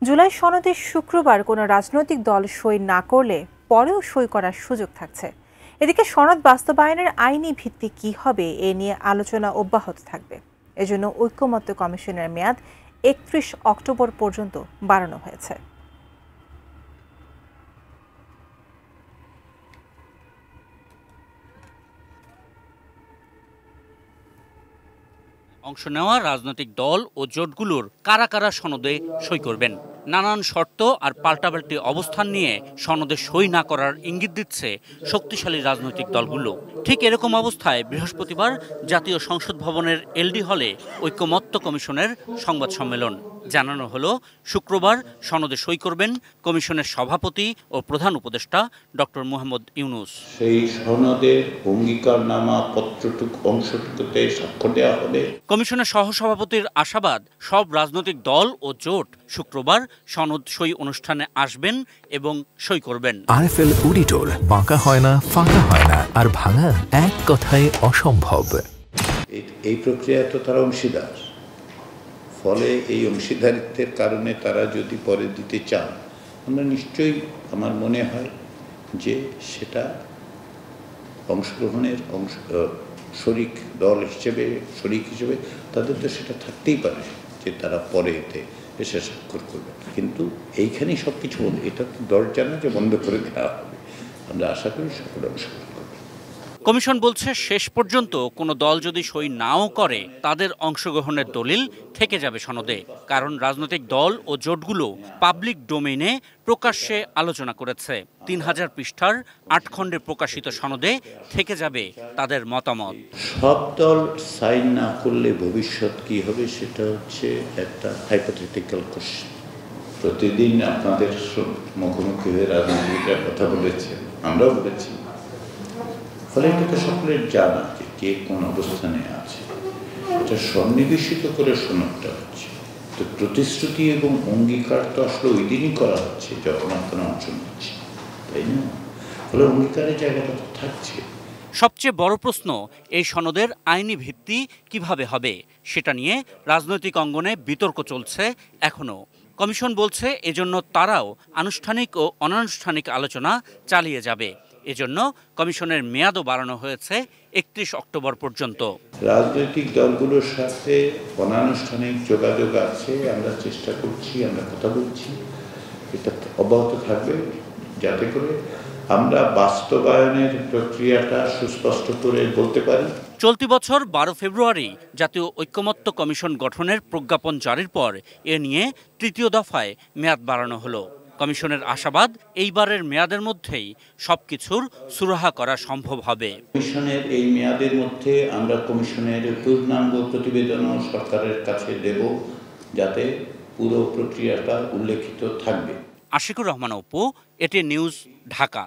জুলাই সনদে শুক্রবার কোনো রাজনৈতিক দল সই না করলে পরেও সই করার সুযোগ থাকছে। এদিকে সনদ বাস্তবায়নের আইনি ভিত্তি কি হবে এ নিয়ে আলোচনা অব্যাহত থাকবে। এজন্য ঐকমত্য কমিশনের মেয়াদ ৩১ অক্টোবর পর্যন্ত বাড়ানো হয়েছে। অংশ নেওয়া রাজনৈতিক দল ও জোটগুলোর কারা কারা সনদে সই করবেন, নানান শর্ত আর পাল্টাপাল্টি অবস্থান নিয়ে সনদে সই না করার ইঙ্গিত দিচ্ছে শক্তিশালী রাজনৈতিক দলগুলো। ঠিক এরকম অবস্থায় বৃহস্পতিবার জাতীয় সংসদ ভবনের এলডি হলে ঐকমত্য কমিশনের সংবাদ সম্মেলন। জানানো হলো, শুক্রবার সনদে সই করবেন কমিশনের সভাপতি ও প্রধান উপদেষ্টা ডক্টর মোহাম্মদ ইউনূস। সেই সনদের অঙ্গীকারনামা পত্রটুকু অংশটুকুতে স্বাক্ষর দেওয়া হবে। কমিশনের সহসভাপতির আশাবাদ, সব রাজনৈতিক দল ও জোট শুক্রবার সনদ সই অনুষ্ঠানে আসবেন এবং সই করবেন। আরএফএল অডিটর, বাঁকা হয় না, ফাঁকা হয় না, আর ভাঙা এক কথায় অসম্ভব। এই প্রক্রিয়া তো তারা অংশীদার, ফলে এই অংশীদারিত্বের কারণে তারা যদি পরে দিতে চান, আমরা নিশ্চয়ই, আমার মনে হয় যে সেটা অংশগ্রহণের শরিক দল হিসেবে, শরিক হিসেবে তাদের তো সেটা থাকতেই পারে যে তারা পরে এতে এসে স্বাক্ষর করবে। কিন্তু এইখানেই সব কিছু, এটা তো দরজা না যে বন্ধ করে দেওয়া হবে। আমরা আশা করি সকলে অংশগ্রহণ করবে। কমিশন বলছে, শেষ পর্যন্ত কোনো দল যদি সই নাও করে, তাদের অংশগ্রহণের দলিল থেকে যাবে সনদে। কারণ রাজনৈতিক দল ও জোটগুলো পাবলিক ডোমেইনে প্রকাশ্যে আলোচনা করেছে। ৩,০০০ পৃষ্ঠার ৮ খণ্ডে প্রকাশিত সনদে থেকে যাবে তাদের মতামত। সব দল সাইন না করলে ভবিষ্যৎ কি হবে সেটা হচ্ছে একটা হাইপোথেটিক্যাল কোশ্চেন। প্রতিদিন আপনাদের মুখোমুখি হয়ে রাজনীতিবিদরা কথা বলেছেন, আমরাও বলেছি। ফলে এটা তো সকলের জানা যে কে কোন অবস্থানে আছে। এটা সন্নিবেশিত করে সনদটা হচ্ছে। তো প্রতিশ্রুতি এবং অঙ্গীকার তো আসলে ওই দিনই করা হচ্ছে যখন আপনারা অংশ নিচ্ছে, তাই না? ফলে অঙ্গীকারের জায়গাটা তো থাকছে। সবচেয়ে বড় প্রশ্ন, এই সনদের আইনি ভিত্তি কিভাবে হবে সেটা নিয়ে রাজনৈতিক অঙ্গনে বিতর্ক চলছে এখনো। কমিশন বলছে, এজন্য তারাও আনুষ্ঠানিক ও অনানুষ্ঠানিক আলোচনা চালিয়ে যাবে। এজন্য কমিশনের মেয়াদও বাড়ানো হয়েছে ৩১ অক্টোবর পর্যন্ত। রাজনৈতিক দলগুলোর সাথে অনানুষ্ঠানিক যোগাযোগ আছে, আমরা চেষ্টা করছি, আমরা কথা বলছি, এটা অব্যাহত থাকবে যাতে করে আমরা বাস্তবায়নের প্রক্রিয়াটা সুস্পষ্ট করে বলতে পারি। চলতি বছর ১২ ফেব্রুয়ারি জাতীয় ঐকমত্য কমিশন গঠনের প্রজ্ঞাপন জারির পর এ নিয়ে তৃতীয় দফায় মেয়াদ বাড়ানো হলো। কমিশনের আশাবাদ, এইবারের মেয়াদের মধ্যেই সবকিছুর সুরাহা করা সম্ভব হবে। কমিশনের এই মেয়াদের মধ্যে আমরা কমিশনের পূর্ণাঙ্গ প্রতিবেদনও সরকারের কাছে দেব, যাতে পুরো প্রক্রিয়াটা উল্লেখিত থাকবে। আশিকুর রহমান অপু, এটি নিউজ, ঢাকা।